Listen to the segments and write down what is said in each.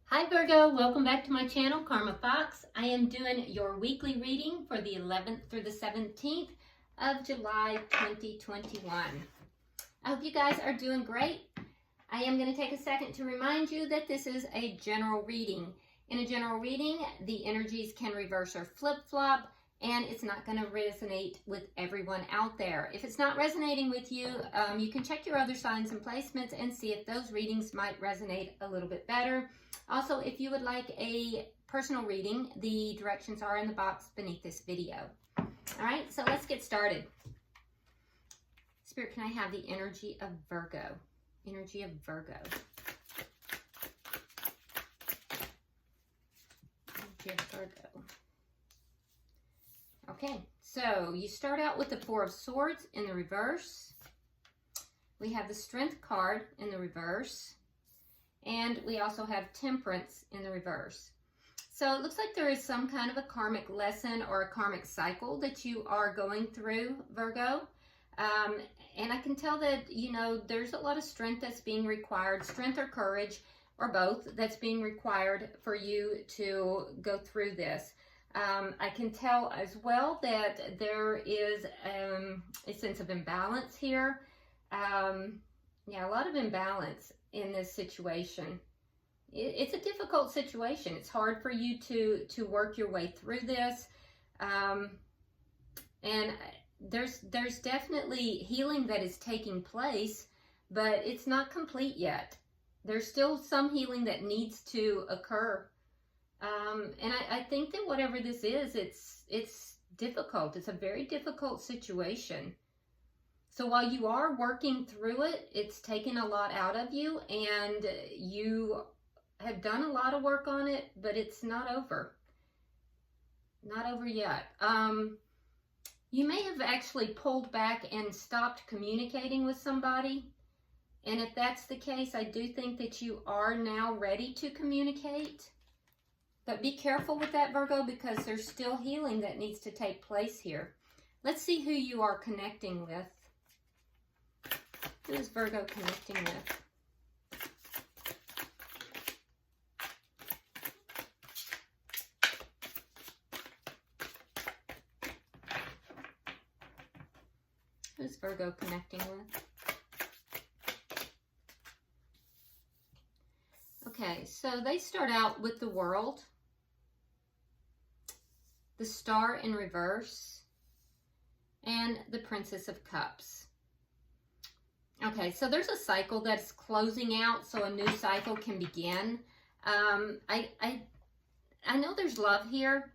Hi Virgo, welcome back to my channel, Karma Fox. I am doing your weekly reading for the 11th through the 17th of July 2021. I hope you guys are doing great. I am going to take a second to remind you that this is a general reading. In a general reading, the energies can reverse or flip-flop, and it's not going to resonate with everyone out there. If it's not resonating with you, you can check your other signs and placements and see if those readings might resonate a little bit better. Also, if you would like a personal reading, the directions are in the box beneath this video. All right, so let's get started. Spirit, can I have the energy of Virgo? Energy of Virgo. Energy of Virgo. Okay, so you start out with the Four of Swords in the reverse. We have the Strength card in the reverse. And we also have Temperance in the reverse. So it looks like there is some kind of a karmic lesson or a karmic cycle that you are going through, Virgo. And I can tell that, you know, there's a lot of strength that's being required, strength or courage, or both, that's being required for you to go through this. I can tell as well that there is a sense of imbalance here. Yeah, a lot of imbalance in this situation. It's a difficult situation. It's hard for you to work your way through this. And there's definitely healing that is taking place, but it's not complete yet. There's still some healing that needs to occur. And I think that whatever this is, it's difficult. It's a very difficult situation. So while you are working through it, it's taken a lot out of you, and you have done a lot of work on it, but it's not over. Not over yet. You may have actually pulled back and stopped communicating with somebody. And if that's the case, I do think that you are now ready to communicate. But be careful with that, Virgo, because there's still healing that needs to take place here. Let's see who you are connecting with. Who is Virgo connecting with? Who's Virgo connecting with? Okay, so they start out with the World, the Star in reverse, and the Princess of Cups. Okay, so there's a cycle that's closing out, so a new cycle can begin. I know there's love here.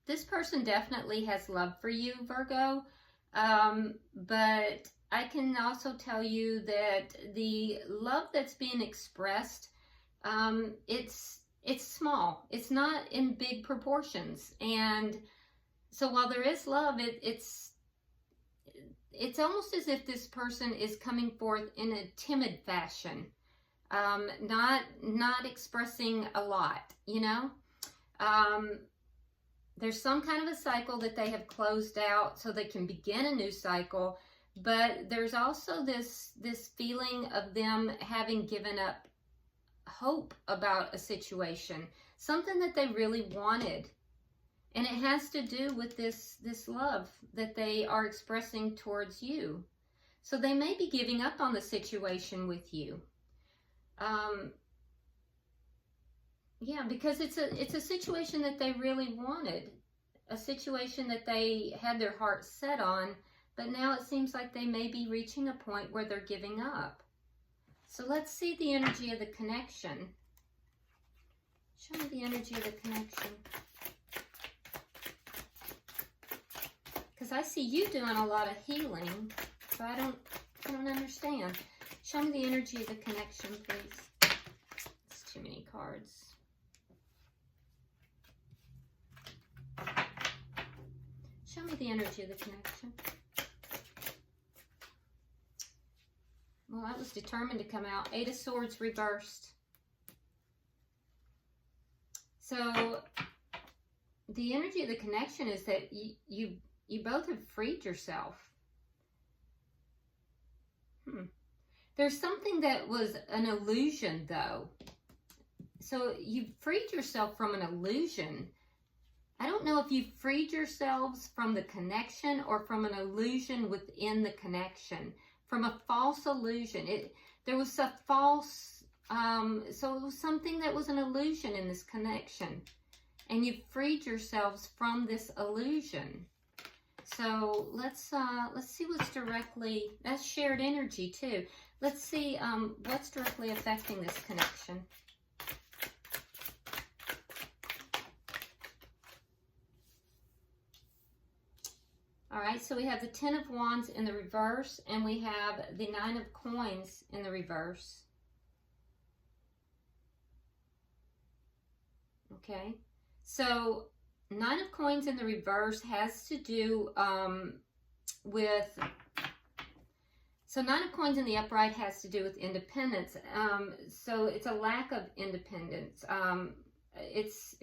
This person definitely has love for you, Virgo. But I can also tell you that the love that's being expressed, it's small. It's not in big proportions. And so while there is love, it's almost as if this person is coming forth in a timid fashion, not expressing a lot, you know. There's some kind of a cycle that they have closed out so they can begin a new cycle, but there's also this feeling of them having given up hope about a situation, something that they really wanted. And it has to do with this love that they are expressing towards you. So they may be giving up on the situation with you. Yeah, because it's a situation that they really wanted. A situation that they had their heart set on. But now it seems like they may be reaching a point where they're giving up. So let's see the energy of the connection. Show me the energy of the connection. Because I see you doing a lot of healing, so I don't understand. Show me the energy of the connection, please. It's too many cards. Show me the energy of the connection. Well, that was determined to come out. Eight of Swords reversed. So the energy of the connection is that you both have freed yourself. There's something that was an illusion, though. so you've freed yourself from an illusion. I don't know if you've freed yourselves from the connection or from an illusion within the connection, from a false illusion. There was a false, so it was something that was an illusion in this connection, and you've freed yourselves from this illusion. So let's see what's directly, that's shared energy too. Let's see what's directly affecting this connection. All right, so we have the 10 of Wands in the reverse, and we have the 9 of Coins in the reverse. Okay, so 9 of Coins in the reverse has to do with, so 9 of Coins in the upright has to do with independence. So it's a lack of independence. It's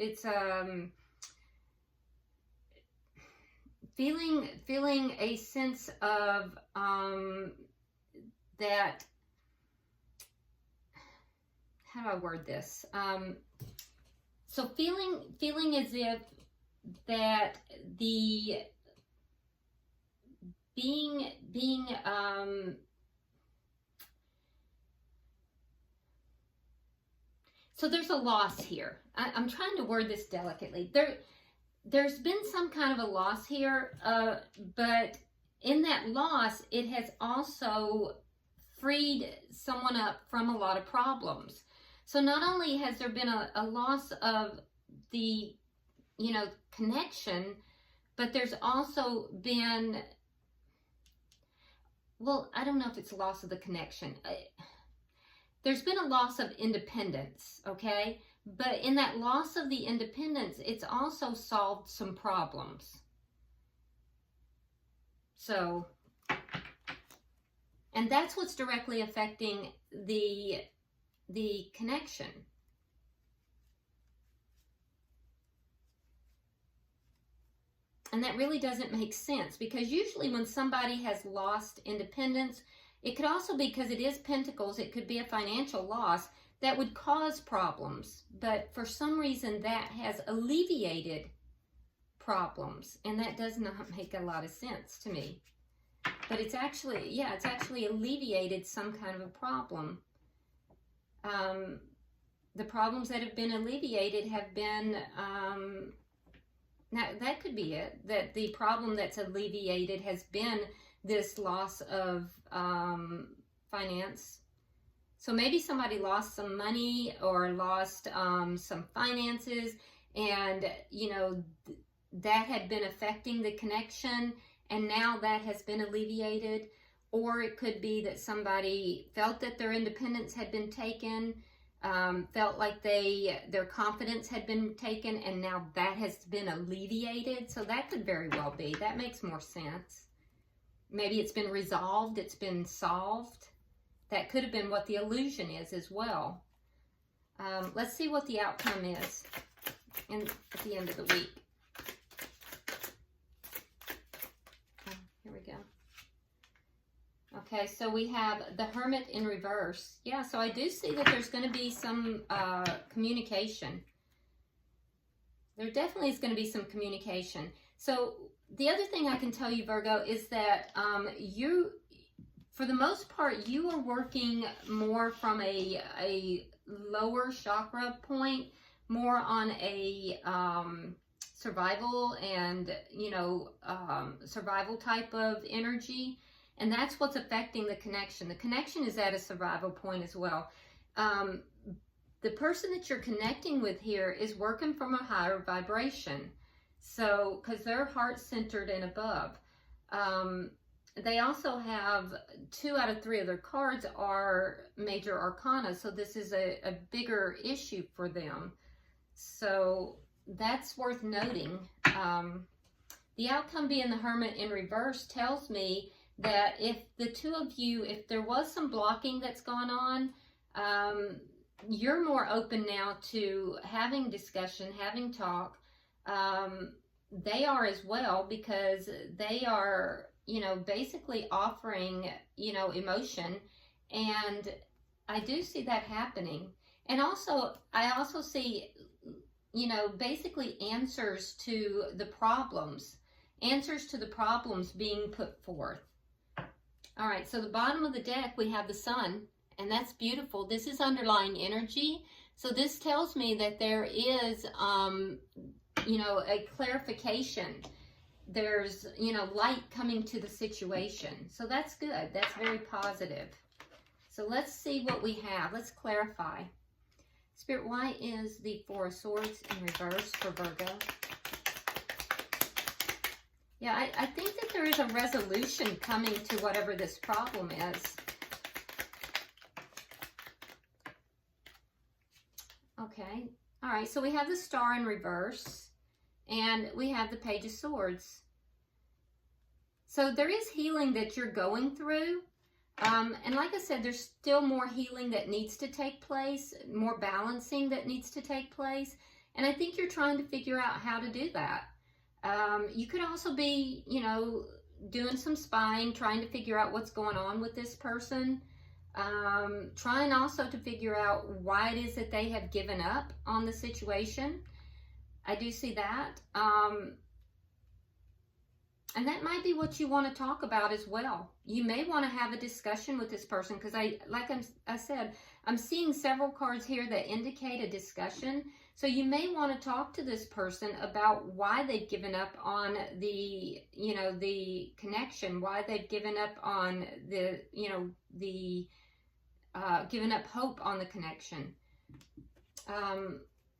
feeling a sense of that, how do I word this? So feeling as if that the being so there's a loss here. I'm trying to word this delicately. There's been some kind of a loss here, but in that loss, it has also freed someone up from a lot of problems. So not only has there been a loss of the, connection, but there's also been, well, I don't know if it's a loss of the connection. There's been a loss of independence, okay? But in that loss of the independence, it's also solved some problems. So, and that's what's directly affecting the connection. And that really doesn't make sense, because usually when somebody has lost independence, it could also be, because it is Pentacles, it could be a financial loss that would cause problems. But for some reason that has alleviated problems, and that does not make a lot of sense to me. But it's actually, yeah, it's actually alleviated some kind of a problem. The problems that have been alleviated have been, now that could be it, that the problem that's alleviated has been this loss of finance. So maybe somebody lost some money or lost some finances, and that had been affecting the connection, and now that has been alleviated. Or it could be that somebody felt that their independence had been taken, felt like their confidence had been taken, and now that has been alleviated. So that could very well be. That makes more sense. Maybe it's been resolved, it's been solved. That could have been what the illusion is as well. Let's see what the outcome is at the end of the week. Here we go. Okay, so we have the Hermit in reverse. Yeah, so I do see that there's going to be some communication. There definitely is going to be some communication. So the other thing I can tell you, Virgo, is that you, for the most part, you are working more from a lower chakra point, more on a survival and, survival type of energy. And that's what's affecting the connection. The connection is at a survival point as well. The person that you're connecting with here is working from a higher vibration. So, because they're heart-centered and above. They also have 2 out of 3 of their cards are major arcana. So this is a bigger issue for them. So that's worth noting. The outcome being the Hermit in reverse tells me that if the two of you, if there was some blocking that's gone on, you're more open now to having discussion, having talk. They are as well, because they are, basically offering, emotion. And I do see that happening. And also, I also see, you know, basically answers to the problems being put forth. All right, so the bottom of the deck, we have the Sun, and that's beautiful. This is underlying energy. So this tells me that there is, you know, a clarification. There's, you know, light coming to the situation. So that's good. That's very positive. So let's see what we have. Let's clarify. Spirit, why is the Four of Swords in reverse for Virgo? Yeah, I think that there is a resolution coming to whatever this problem is. Okay. All right, so we have the Star in reverse, and we have the Page of Swords. So there is healing that you're going through. And like I said, there's still more healing that needs to take place, more balancing that needs to take place. And I think you're trying to figure out how to do that. You could also be, you know, doing some spying, trying to figure out what's going on with this person. Trying also to figure out why it is that they have given up on the situation. I do see that. And that might be what you want to talk about as well. You may want to have a discussion with this person, because I said, I'm seeing several cards here that indicate a discussion. So you may want to talk to this person about why they've given up on the, you know, the connection, why they've given up on the, you know, the, given up hope on the connection.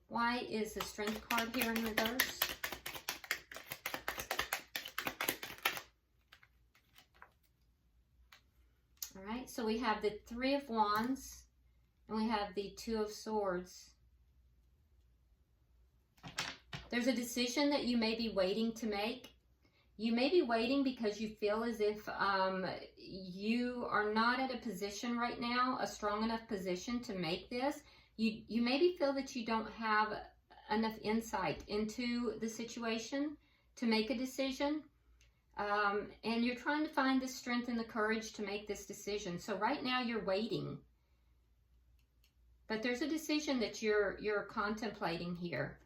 Why is the Strength card here in reverse? All right, so we have the Three of Wands, and we have the Two of Swords. There's a decision that you may be waiting to make. You may be waiting because you feel as if you are not at a position right now, a strong enough position to make this. You maybe feel that you don't have enough insight into the situation to make a decision. And you're trying to find the strength and the courage to make this decision. So right now you're waiting. But there's a decision that you're contemplating here.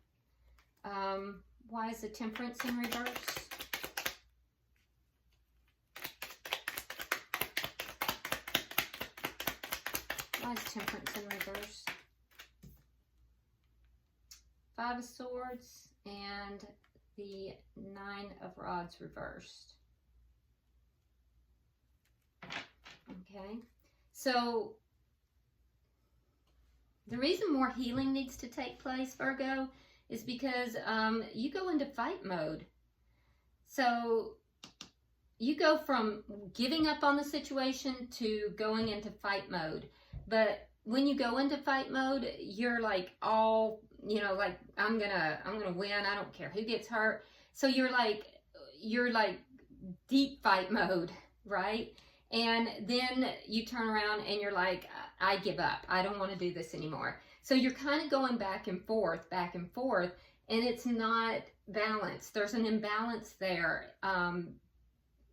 Why is the Temperance in reverse? Why is Temperance in reverse? Five of Swords and the Nine of Rods reversed. Okay, so the reason more healing needs to take place, Virgo, is because you go into fight mode. So you go from giving up on the situation to going into fight mode. But when you go into fight mode, you're like all, you know, like I'm gonna win. I don't care who gets hurt. So you're like deep fight mode, right? And then you turn around and you're like, I give up. I don't want to do this anymore. So you're kind of going back and forth, and it's not balanced. There's an imbalance there,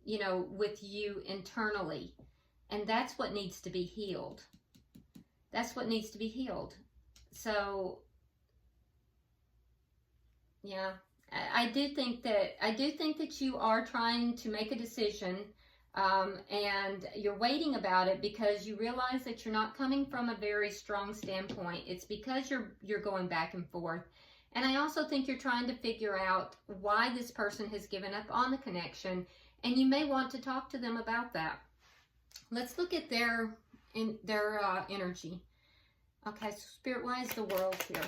you know, with you internally. And that's what needs to be healed. That's what needs to be healed. So, yeah, I do think that you are trying to make a decision. And you're waiting about it because you realize that you're not coming from a very strong standpoint. It's because you're going back and forth. And I also think you're trying to figure out why this person has given up on the connection, and you may want to talk to them about that. Let's look at their energy. Okay, so Spirit, why is the World here?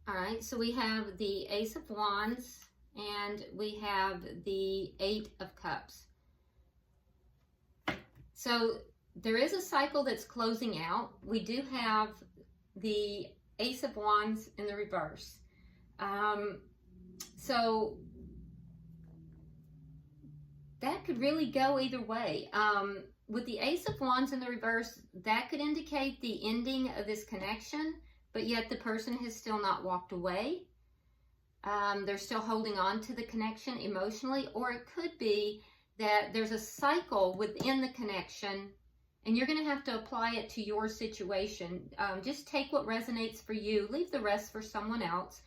All right, so we have the Ace of Wands, and we have the Eight of Cups. So there is a cycle that's closing out. We do have the Ace of Wands in the reverse. So that could really go either way. With the Ace of Wands in the reverse, that could indicate the ending of this connection, but yet the person has still not walked away. They're still holding on to the connection emotionally, or it could be that there's a cycle within the connection and you're going to have to apply it to your situation. Just take what resonates for you, leave the rest for someone else.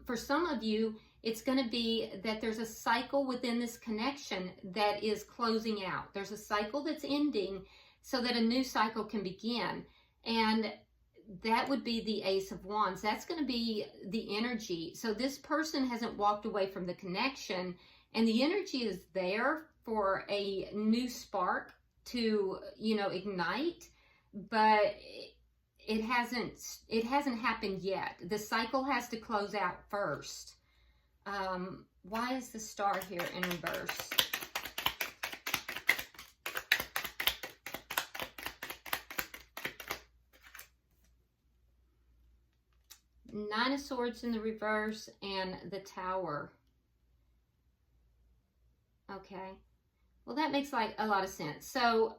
For some of you, it's going to be that there's a cycle within this connection that is closing out. There's a cycle that's ending so that a new cycle can begin. And that would be the Ace of Wands. That's going to be the energy. So this person hasn't walked away from the connection, and the energy is there for a new spark to, ignite, but it hasn't happened yet. The cycle has to close out first. Why is the Star here in reverse? Nine of Swords in the reverse and the Tower. Okay. Well, that makes a lot of sense. So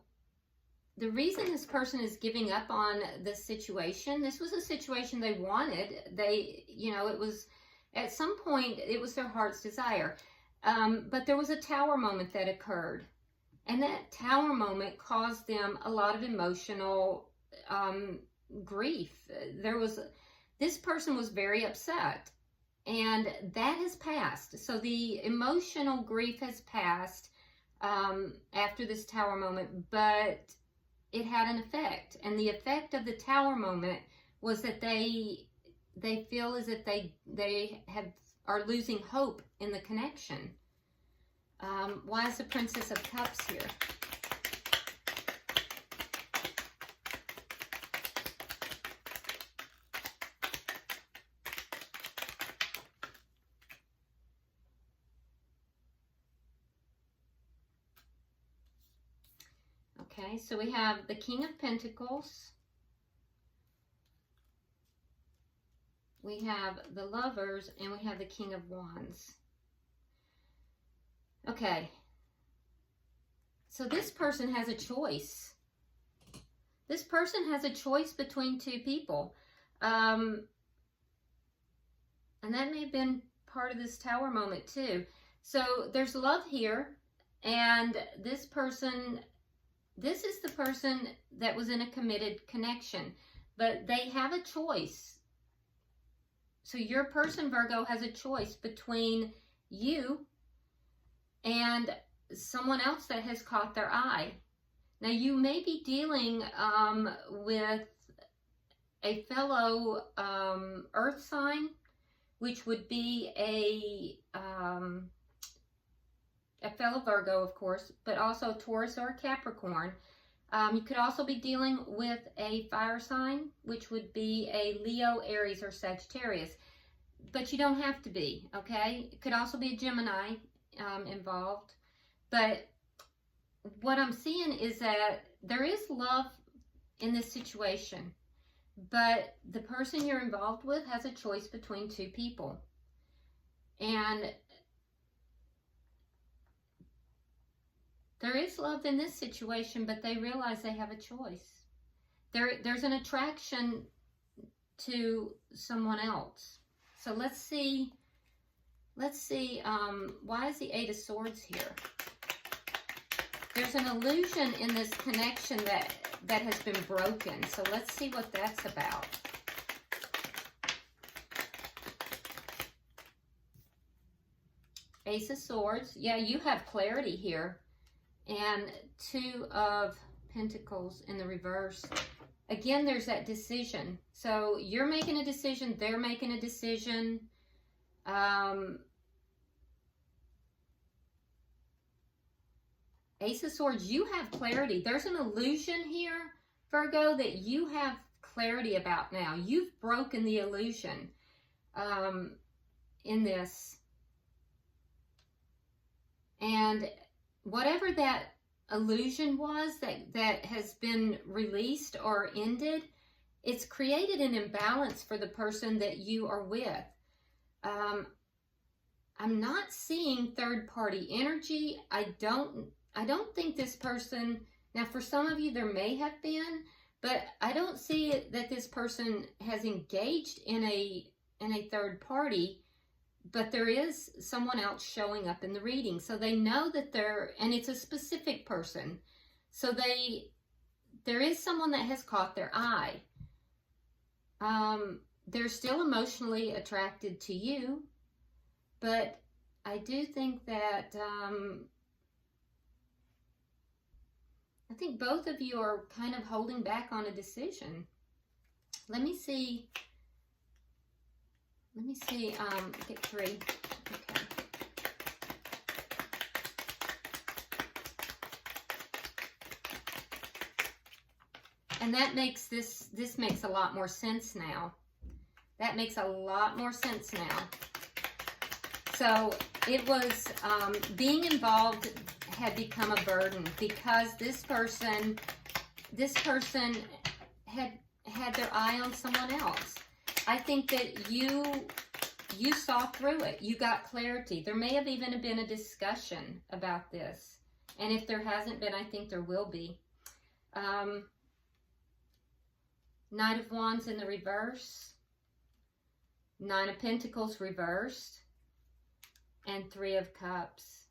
the reason this person is giving up on this situation, this was a situation they wanted. It was, at some point, it was their heart's desire. But there was a Tower moment that occurred. And that Tower moment caused them a lot of emotional grief. This person was very upset, and that has passed. So the emotional grief has passed after this Tower moment, but it had an effect. And the effect of the Tower moment was that they feel as if they are losing hope in the connection. Why is the Princess of Cups here? Okay, so we have the King of Pentacles. We have the Lovers, and we have the King of Wands. Okay, so this person has a choice. This person has a choice between two people. And that may have been part of this Tower moment too. So there's love here, and this is the person that was in a committed connection, but they have a choice. So your person, Virgo, has a choice between you and someone else that has caught their eye. Now, you may be dealing with a fellow earth sign, which would be a fellow Virgo, of course, but also Taurus or Capricorn. You could also be dealing with a fire sign, which would be a Leo, Aries, or Sagittarius. But you don't have to be, okay? It could also be a Gemini involved. But what I'm seeing is that there is love in this situation, but the person you're involved with has a choice between two people. And there is love in this situation, but they realize they have a choice. There's an attraction to someone else. So let's see, why is the Eight of Swords here? There's an illusion in this connection that has been broken. So let's see what that's about. Ace of Swords. Yeah, you have clarity here. And Two of Pentacles in the reverse. Again, there's that decision. So you're making a decision, they're making a decision. Ace of Swords, you have clarity. There's an illusion here, Virgo, that you have clarity about now. You've broken the illusion in this. And whatever that illusion was that has been released or ended, it's created an imbalance for the person that you are with. I'm not seeing third-party energy. I don't think this person, now for some of you there may have been, but I don't see it that this person has engaged in a third party. But there is someone else showing up in the reading. So they know that and it's a specific person. So there is someone that has caught their eye. They're still emotionally attracted to you, but I do think that I think both of you are kind of holding back on a decision. Let me see. Get 3. Okay. And that makes this makes a lot more sense now. That makes a lot more sense now. So it was being involved had become a burden because this person had their eye on someone else. I think that you saw through it. You got clarity. There may have even been a discussion about this. And if there hasn't been, I think there will be. Knight of Wands in the reverse. 9 of Pentacles reversed. And 3 of Cups.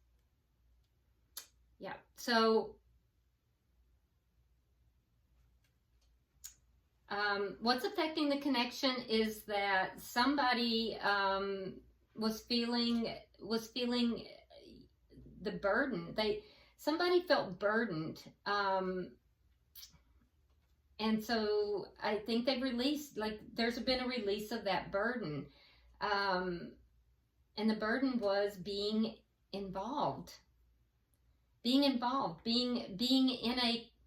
Yeah. So what's affecting the connection is that somebody was feeling the burden. Somebody felt burdened, and so I think they've released. Like there's been a release of that burden, and the burden was being involved, being in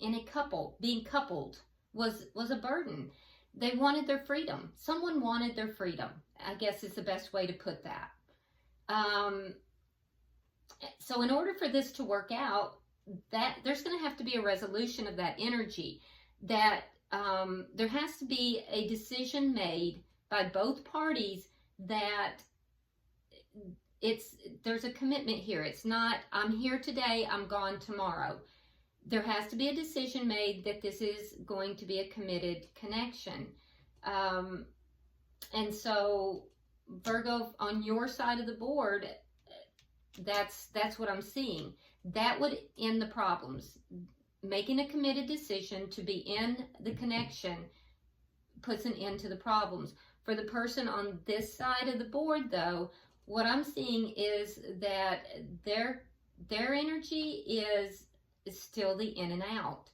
a couple, being coupled. Was a burden. They wanted their freedom. Someone wanted their freedom, I guess is the best way to put that. So in order for this to work out, that there's going to have to be a resolution of that energy, that there has to be a decision made by both parties that there's a commitment here. It's not, I'm here today, I'm gone tomorrow. There has to be a decision made that this is going to be a committed connection. And so, Virgo, on your side of the board, that's what I'm seeing. That would end the problems. Making a committed decision to be in the connection puts an end to the problems. For the person on this side of the board, though, what I'm seeing is that their energy is still the in and out.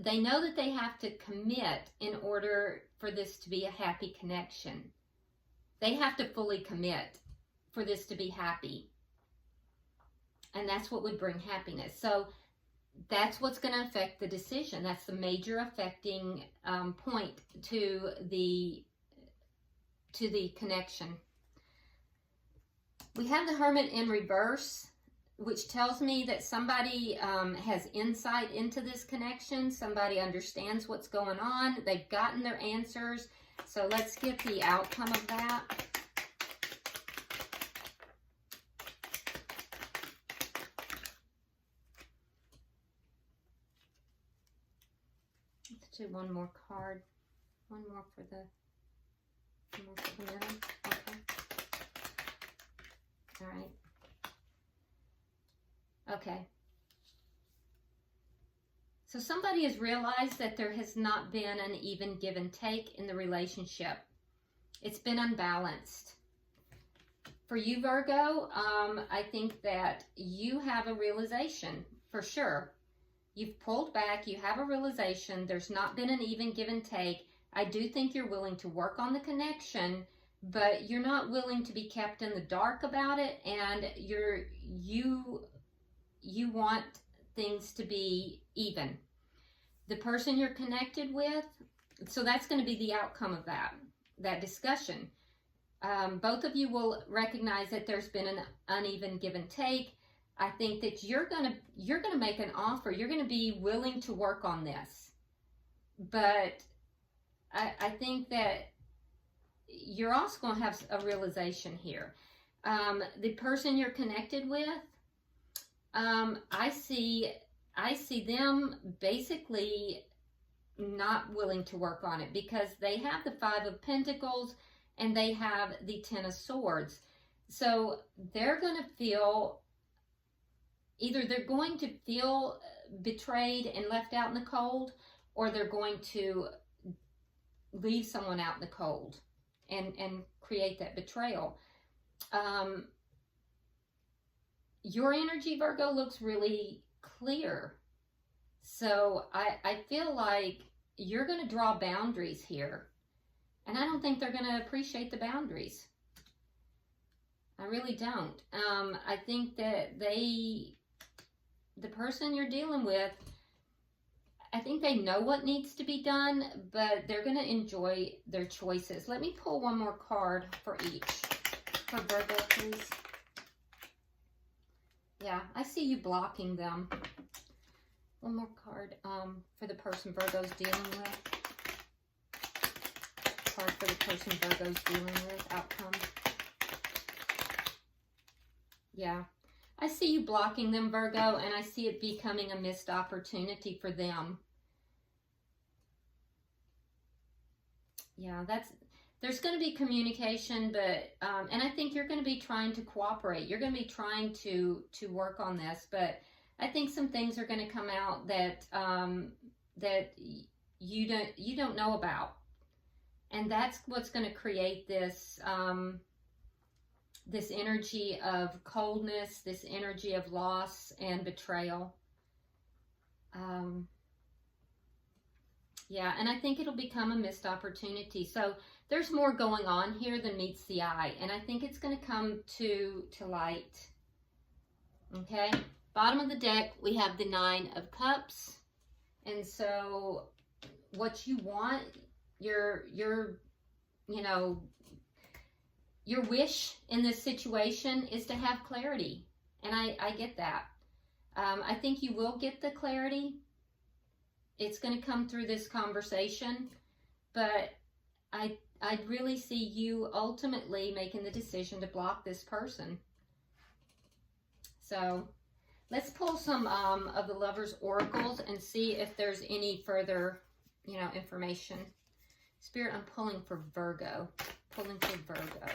They know that they have to commit in order for this to be a happy connection. They have to fully commit for this to be happy. And that's what would bring happiness. So that's what's going to affect the decision. That's the major affecting point to the connection. We have the Hermit in reverse, which tells me that somebody has insight into this connection. Somebody understands what's going on. They've gotten their answers. So let's get the outcome of that. Let's do one more card. One more for the middle. Okay. All right. Okay. So somebody has realized that there has not been an even give and take in the relationship. It's been unbalanced. For you, Virgo, I think that you have a realization for sure. You've pulled back. You have a realization. There's not been an even give and take. I do think you're willing to work on the connection, but you're not willing to be kept in the dark about it, and you want things to be even. The person you're connected with, so that's going to be the outcome of that discussion. Both of you will recognize that there's been an uneven give and take. I think that you're gonna make an offer. You're going to be willing to work on this, but I think that you're also going to have a realization here. The person you're connected with, I see them basically not willing to work on it because they have the 5 of Pentacles and they have the 10 of Swords. So they're going to feel, either they're going to feel betrayed and left out in the cold, or they're going to leave someone out in the cold and create that betrayal. Your energy, Virgo, looks really clear. So I feel like you're going to draw boundaries here. And I don't think they're going to appreciate the boundaries. I really don't. I think that the person you're dealing with, I think they know what needs to be done, but they're going to enjoy their choices. Let me pull one more card for each. For Virgo, please. Yeah, I see you blocking them. One more card for the person Virgo's dealing with. Card for the person Virgo's dealing with. Outcome. Yeah. I see you blocking them, Virgo, and I see it becoming a missed opportunity for them. Yeah, there's going to be communication, but, and I think you're going to be trying to cooperate. You're going to be trying to work on this, but I think some things are going to come out that, that you don't know about. And that's what's going to create this, this energy of coldness, this energy of loss and betrayal. Yeah, and I think it'll become a missed opportunity. So there's more going on here than meets the eye. And I think it's going to come to light. Okay, bottom of the deck, we have the Nine of Cups. And so what you want, your wish in this situation is to have clarity. And I get that. I think you will get the clarity. It's going to come through this conversation, but I really see you ultimately making the decision to block this person. So let's pull some of the Lovers' oracles and see if there's any further, information. Spirit, I'm pulling for Virgo. Pulling for Virgo.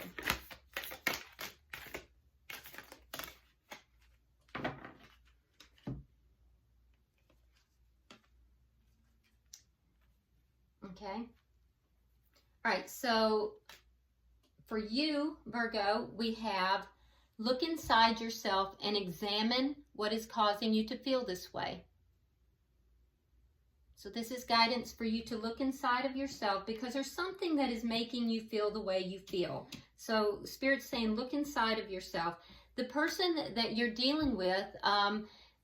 Okay. All right, so for you, Virgo, we have look inside yourself and examine what is causing you to feel this way. So this is guidance for you to look inside of yourself because there's something that is making you feel the way you feel. So Spirit's saying look inside of yourself. The person that you're dealing with,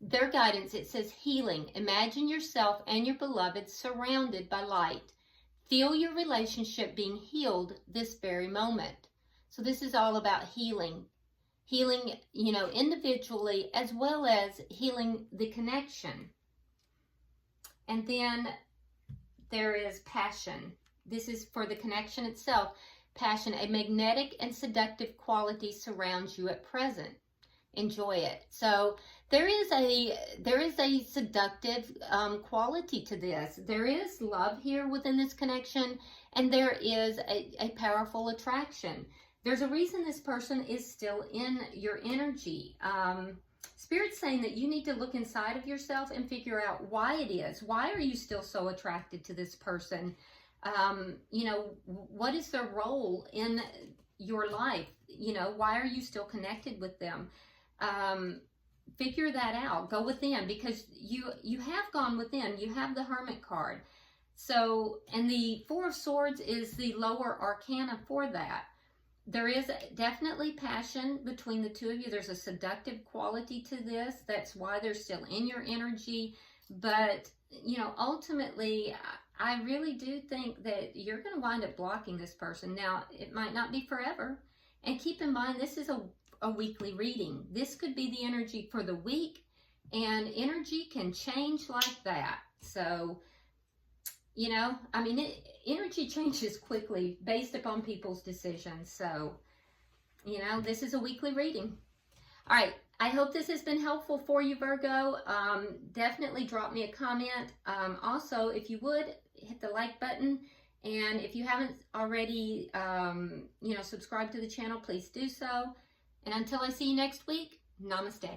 their guidance, it says healing. Imagine yourself and your beloved surrounded by light. Feel your relationship being healed this very moment. So this is all about healing. Healing, individually as well as healing the connection. And then there is passion. This is for the connection itself. Passion, a magnetic and seductive quality surrounds you at present. Enjoy it. So there is a seductive quality to this. There is love here within this connection, and there is a powerful attraction. There's a reason this person is still in your energy. Spirit's saying that you need to look inside of yourself and figure out why it is. Why are you still so attracted to this person? What is their role in your life? Why are you still connected with them? Figure that out. Go within, because you have gone within. You have the Hermit card. So, and the Four of Swords is the lower arcana for that. There is definitely passion between the two of you. There's a seductive quality to this. That's why they're still in your energy. But, ultimately, I really do think that you're going to wind up blocking this person. Now, it might not be forever. And keep in mind, this is a weekly reading. This could be the energy for the week. And energy can change like that. So, energy changes quickly based upon people's decisions. So, this is a weekly reading. All right. I hope this has been helpful for you, Virgo. Definitely drop me a comment. Also, if you would, hit the like button. And if you haven't already, subscribed to the channel, please do so. And until I see you next week, namaste.